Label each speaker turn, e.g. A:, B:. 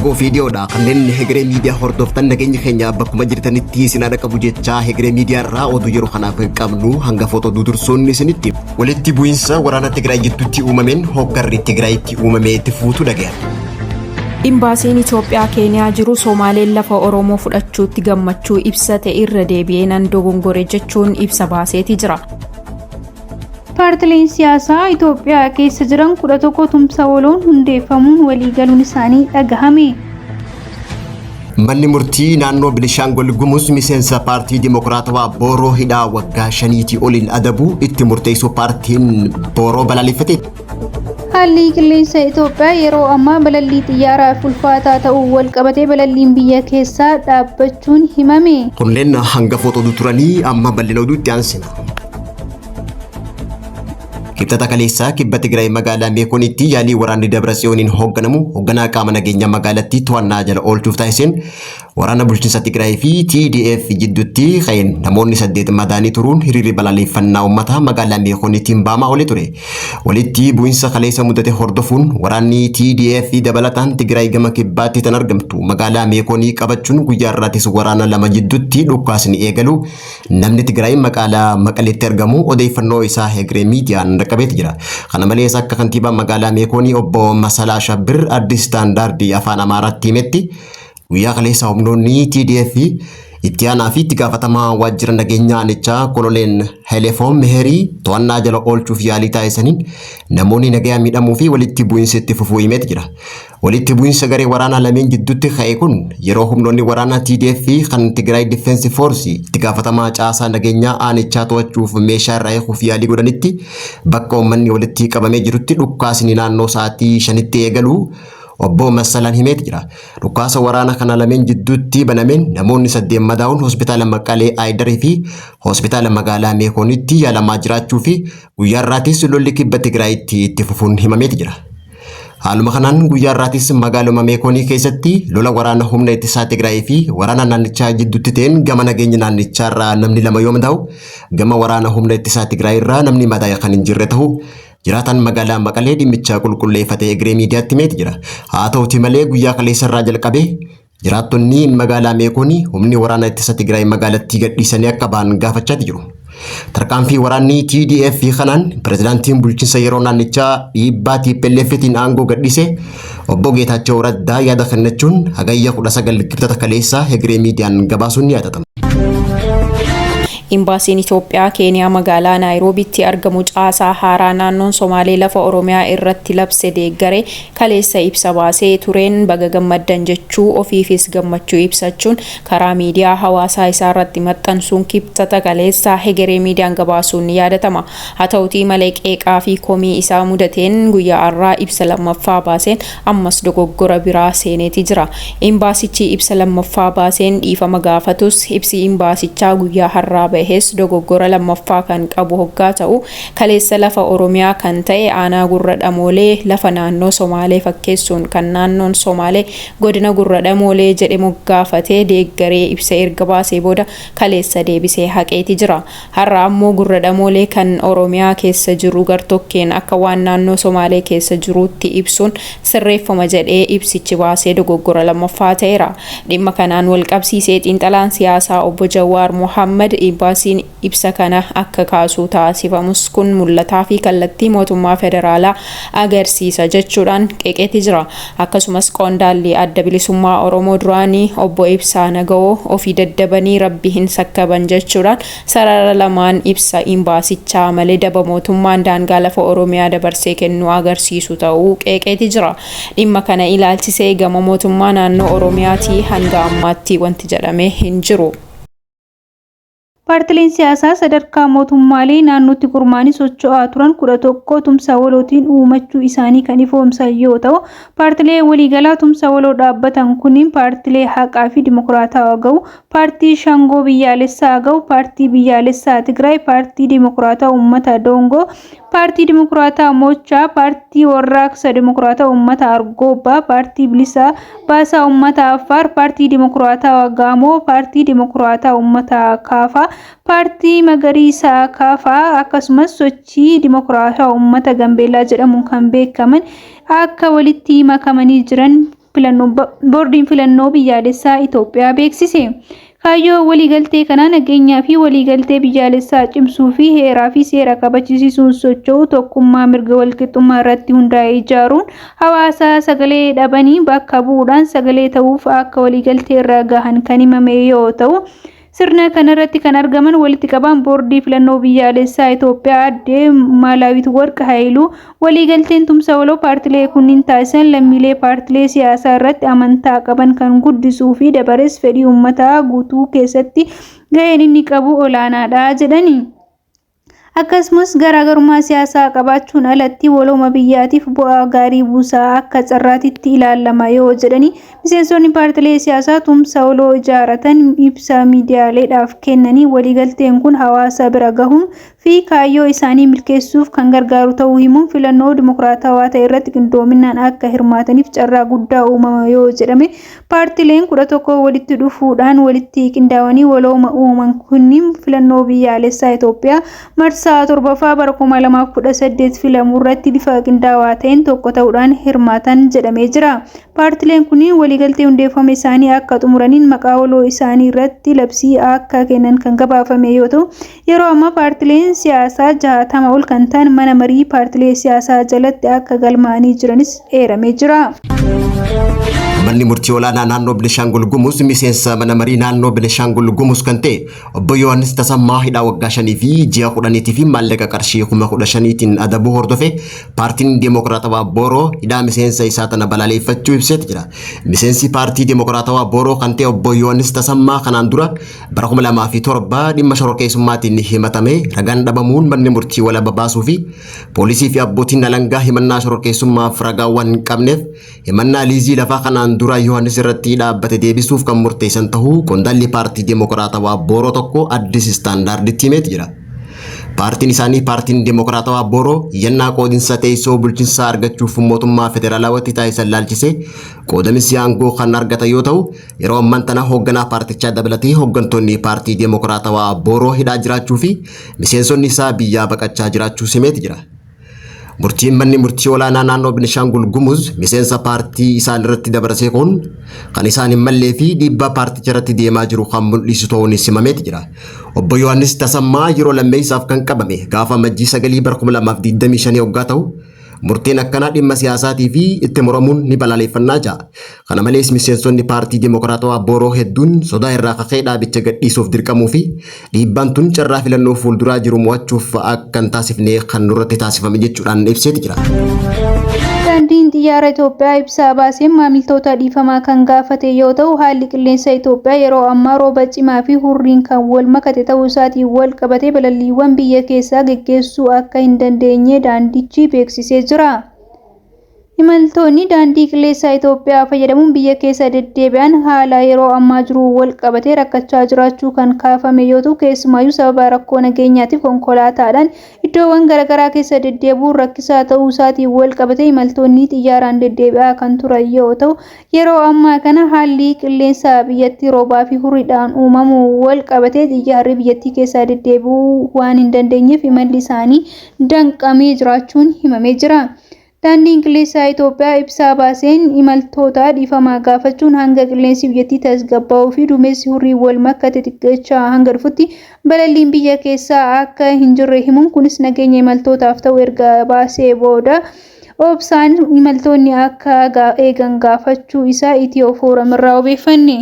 A: Fagoo viidiyoodha kanneen Hegeree Miidiyaa hordoftan nageenya keenya bakkuma jirtanitti sinaada qabu jechaa Hegeree Miidiyaa irraa oduu yeroo kanaaf qabnu hanga footoo dursuun isinitti walitti bu'iinsa waraana Tigraay gidduutti uumameen hoggarri Tigraayitti uumamee itti fuutu dhaga'e.
B: Imbaasiin Itoophiyaa Keeniyaa jiru Soomaaleen lafa Oromoo fudhachuutti gammachuu ibsate irra deebi'ee nan dogongore jechuun ibsa baaseeti jira.
C: Paartileen siyaasaa Itoophiyaa keessa jiran 11 tumsa waloon hundeeffamuun waliigaluun isaanii dhagahame.
A: Manni murtii naannoo Bilishaangol Gumuz miseensa paartii Dimokiraatawaa Booroo hidhaa waggaa 5 oliin adabu itti murteessuu paartiin Booroo balaaleffate.
C: Haalli qilleensa Itoophiyaa yeroo ammaa balallii xiyyaaraa ulfaataa ta'uu wal qabatee balalliin biyya keessaa dhaabbachuun himame.
A: Kunneen hanga footoo turanii amma bal'ina oduutti aansina. Kibxata kaleessaa kibba Tigraay magaalaa Meekonitti yaalii waraanni Dabratsiyooniin hoogganamu hoogganaa qaama nageenya magaalattii to'annaa jala oolchuuf taasiseen waraana bulchiinsa Tigraay fi TDF jidduutti ka'een namoonni 8 madaanii turuun hiriirri balaaleffannaa uummataa magaalaa Meekonittiin baamaa oole ture. Walitti bu'iinsa kaleessa mudate hordofuun waraanni TDF dabalataan Tigraay gama kibbaatti tan argamtu magaalaa Meekonii qabachuun guyyaa irraattis waraana lama jidduutti dhukaasni eegalu namni Tigraay magaalaa Maqaleetti argamu odeeffannoo isaa Hegeree Miidiyaan qabeeti jira. Kana malees akka kantiibaa magaalaa Meekonii obbo Masalaa Shabbir Addis Standaardii afaan Amaaraatti himetti guyyaa kaleessa humnoonni TDF itti aanaa fi itti gaafatamaa waajjira nageenyaa aanichaa Kololeen Helefoon Meherii to'annaa jala oolchuuf yaalii taasisaniin namoonni nagayaa miidhamuu fi walitti bu'iinsa itti fufuu himeeti jira. Walitti bu'iinsa garee waraanaa lameen jidduutti ka'e kun yeroo humnoonni waraanaa TDF kan Tigraay Defense Force itti gaafatamaa caasaa nageenyaa aanichaa to'achuuf meeshaa irraa eeguuf yaalii godhanitti bakka uummanni walitti qabamee jirutti dhukaasni naannoo sa'aatii 5tti eegalu obbo Masalaan himeeti jira. Dhukaasa waraana kana lameen jidduutti banameen namoonni 8 madaa'uun hospitaala Maqalee Aydarii fi hospitaala magaalaa Meekonitti yaalamaa jiraachuu fi guyyaa irraattis lolli kibba Tigraayitti itti fufuun himameeti jira. Haaluma kanaan guyyaa irraattis magaaluma Meekonii keessatti lola waraana humna ittisaa Tigraay fi waraana naannichaa jidduutti ta'een gama nageenya naannichaa irraa namni 2 yoo madaa'u gama waraana humna ittisaa Tigraay irraa namni madaa'e kan hin jirre ta'uu jiraatan magaalaa Maqalee dhimmicha qulqulleeffatee Hegeree Miidiyaatti himeeti jira. Haa ta'uti malee guyyaa kaleessa irraa jalqabee jiraattonni magaalaa Meekonii humni waraana ittisa Tigraay magaalattii gadhiisanii akka ba'an gaafachaa jiru. Tarkaanfii waraanni TDF kanaan pirezidaantiin bulchiinsa yeroo naannichaa dhiibbaa TPLFtiin aangoo gadhiise obbo Geetaachoo Raddaa yaada kennachuun hagayya 19 kibxata kaleessaa Hegeree Miidiyaan gabaasuun ni yaadatama.
B: Imbaasiin Itoophiyaa Keeniyaa magaalaa Naayiroobiitti argamu caasaa haaraa naannoon Somaalee lafa Oromiyaa irratti labse deeggaree kaleessa ibsa baasee tureen baga gammaddan jechuu ofiifis gammachuu ibsachuun karaa miidiyaa hawaasaa isaa irratti maxxansuun kibxata kaleessaa Hegeree Miidiyaan gabaasuun ni yaadatama. Haa ta'utii malee qeeqaa fi komii isaa mudateen guyyaa har'aa ibsa lammaffaa baaseen ammas dogoggora biraa seeneeti jira. Imbaasichi ibsa lammaffaa baaseen dhiifama gaafatus ibsi imbaasichaa guyyaa har'aa bahes dogoggora lammaffaa kan qabu hoggaa ta'u kaleessa lafa Oromiyaa kan ta'e aanaa Gurra Dhamoolee lafa naannoo Somaalee fakkeessuun kan naannoon Somaalee godina Gurra Dhamoolee jedhe moggaafatee deeggaree ibsa erga baasee booda kaleessa deebisee haqeeti jira. Har'a ammoo Gurra Dhamoolee kan Oromiyaa keessa jiru gartokkeen akka waan naannoo Somaalee keessa jiruutti ibsuun sirreeffama jedhee ibsichi baasee dogoggora lammaffaa ta'eera. Dhimma kanaan wal qabsiisee xiinxalaan siyaasaa obbo Jawaar Mohammad Imbaasiin ibsa kana akka kaasuu taasifamus kun mul'ataa fi kallattii mootummaa federaalaa agarsiisa jechuudhaan qeeqeeti jira. Akkasumas qondaalli adda bilisummaa Oromoo duraanii obbo Ibsaa Naga'oo ofii daddabanii rabbi hin sakkaban jechuudhaan sarara lamaan ibsa imbaasichaa malee daba mootummaan daangaa lafa Oromiyaa dabarsee kennuu agarsiisu ta'uu qeeqeeti jira. Dhimma kana ilaalchisee gama mootummaa naannoo Oromiyaatii hanga ammaatti wanti jedhamee hin jiru.
C: Paartileen siyaasaa sadarkaa mootummaalee naannootti gurmaa'anii socho'aa turan 11 tumsa walootiin uumachuu isaanii kan ifoomsan yoo ta'u paartilee waliigalaa tumsa waloo dhaabbatan kunniin paartilee haqaa fi dimokiraataa ga'u paartii Shangoo biyyaalessaa ga'u paartii biyyaalessaa Tigraay paartii dimokiraataa uummata Doongoo paartii dimokiraataa Moochaa paartii warraaqsa dimokiraataa uummata Argoobaa paartii bilisaa baasaa uummata Affaar paartii dimokiraataa Gaamoo paartii dimokiraataa uummata Kaafaa paartii magariisaa Kaafaa akkasumas sochii dimokiraataa uummata Gambeellaa jedhamuun kan beekaman akka walitti makamanii jiran boordiin filannoo biyyaalessaa Itoophiyaa beeksise. Kaayyoo waliigaltee kanaa nageenyaa fi waliigaltee biyyaalessaa cimsuu fi heeraa fi seera kabachiisuun socho'u tokkummaa mirga walqixxummaa irratti hundaa'ee ijaaruun hawaasa sagalee dhabanii bakka bu'uudhaan sagalee ta'uuf akka waliigaltee irra gahan kan himame yoo ta'u, sirna kanarratti kan argaman walitti qabaan boordii filannoo biyyaalessaa Itoophiyaa aadde Maalaawit Warq Haayiluu waliigalteen tumsa waloo paartilee kunniin taasisan lammiilee paartilee siyaasaa irratti amantaa qaban kan guddisuu fi dabarees fedhii uummataa guutuu keessatti gaheen inni qabu olaanaadha jedhani. Akkasumas garaagarummaa siyaasaa qabaachuun alatti walooma biyyaatiif bu'aa gaarii buusaa akka carraatitti ilaalama yoo jedhani miseensonni paartilee siyaasaa tumsa waloo ijaaratan ibsa miidiyaaleedhaaf kennanii waliigalteen kun hawaasa bira gahuun fi kaayyoo isaanii milkeessuuf kan gargaaru ta'uu himuun filannoo dimokiraatawaa ta'e irratti qindoominaan akka hirmaataniif carraa guddaa uumama yoo jedhame paartileen 11 walitti dhufuudhaan walitti qindaa'anii walooma uuman kunniin filannoo biyyaalessaa Itoophiyaa marsaa torbaffaa bara 2018 filamuu irratti bifa qindaawaa ta'een tokko ta'uudhaan hirmaatan jedhamee jira. Paartileen kunniin waliigaltee hundeeffame isaanii akka xumuraniin maqaa waloo isaanii irratti labsii akka kennan kan gabaafame yoo ta'u, yeroo ammaa paartileen siyaasaa 60 ol kan ta'an mana marii paartilee siyaasaa jalatti akka galmaa'anii jiranis eeramee jira.
A: Manni murtii olaanaa naannoo Bilishaangul Gumuz miseensa mana marii naannoo Bilishaangul Gumuz kan ta'e obbo Yohaannis Tasammaa hidhaa waggaa 5 fi ji'a 10 fi maallaqa qarshii 15,000tiin adabuu hordofee paartiin Dimokiraatawaa Booroo hidhaa miseensa isaa tana balaaleffachuu ibsee jira. Miseensi paartii Dimokiraatawaa Booroo kan ta'e obbo Yohaannis Tasammaa kanaan dura bara 2007 dhimma shororkeessummaatiin himatame ragaan dhabamuun manni murtii walaba baasuu fi poolisii fi abbootiin alangaa himannaa shororkeessummaaf ragaawwan hin qabneef himannaa liizii lafaa kanaan dura Yohaannis irratti dhaabbate deebisuuf kan murteessan ta'uu qondaalli paartii Dimokiraatawaa Booroo tokko Addis Istaandaarditti himee jira. Paartiin isaanii paartiin Dimokiraatawaa Booroo yennaa qoodinsa teessoo bulchiinsaa argachuuf mootummaa federaalaawatti taasisan laalchisee qoodamiinsi aangoo kan argatan yoo ta'u, yeroo ammaa tana hoogganaa paartichaa dabalatee hooggantoonni paartii Dimokiraatawaa Booroo hidhaa jiraachuu fi miseensonni isaa biyyaa baqachaa jiraachuu himee jira. Murtiin manni murtii olaanaa naannoo Bilishaangul Gumuz miseensa paartii isaan irratti dabarsee kun kan isaan hin mallee fi dhiibbaa paarticha irratti deemaa jiru kan mul'isu ta'uun himamee jira. Obbo Yohaannis Tasammaa yeroo lammeessaaf kan qabame gaafa amajjii 9 bara 2025 waggaa ta'u murteen akkanaa dhimma siyaasaatii fi itti muramuun ni balaaleffannaa jira. Kana malees miseensonni paartii Dimokiraatawaa Booroo hedduun sodaa irraa kaka'ee dhaabicha gadhiisuuf dirqamuu fi dhiibbaan tun carraa filannoo fuulduraa jiru mo'achuuf akka hin taasifne kan nurratti taasifame jechuudhaan ibsee jira.
C: Daandiin xiyyaara Itoophiyaa ibsaa baaseen maamiltoota dhiifamaa kan gaafate yoo ta'u, haalli qilleensa Itoophiyaa yeroo ammaa rooba cimaa fi hurriin kan wal makate ta'uu isaatiin wal qabatee balalliiwwan biyya keessaa geggeessuu akka hin dandeenye daandichi beeksisee jira. Imaltoonni daandii qilleensaa Itoophiyaa fayyadamuun biyya keessa deddeebi'an haala yeroo ammaa jiru wal qabatee rakkachaa jiraachuu kan kaafame yoo ta'u, keessumaayyuu sababa rakkoo nageenyaatiif konkolaataadhaan iddoowwan garaagaraa keessa deddeebi'uun rakkisaa ta'uu isaatiin wal qabatee imaltoonni xiyyaaraan deddeebi'aa kan turan yoo ta'u, yeroo ammaa kana haalli qilleensaa biyyattii roobaa fi hurriidhaan uumamu wal qabatee xiyyaarri biyyattii keessa deddeebi'uu waan hin dandeenyeef imalli isaanii danqamee jiraachuun himamee jira. Daandiin qilleensaa Itoophiyaa ibsaa baaseen imaltoota dhiifamaa gaafachuun hanga qilleensi biyyattii tasgabbaa'uu fi duumessi hurrii wal makate xiqqeechaa hanga dhufutti balalliin biyya keessaa akka hin jirre himuun kunis nageenya imaltootaaf ta'u erga baasee booda obsaan imaltoonni akka eegan gaafachuu isaa Itiyoo Fooram irraa odeeffanne.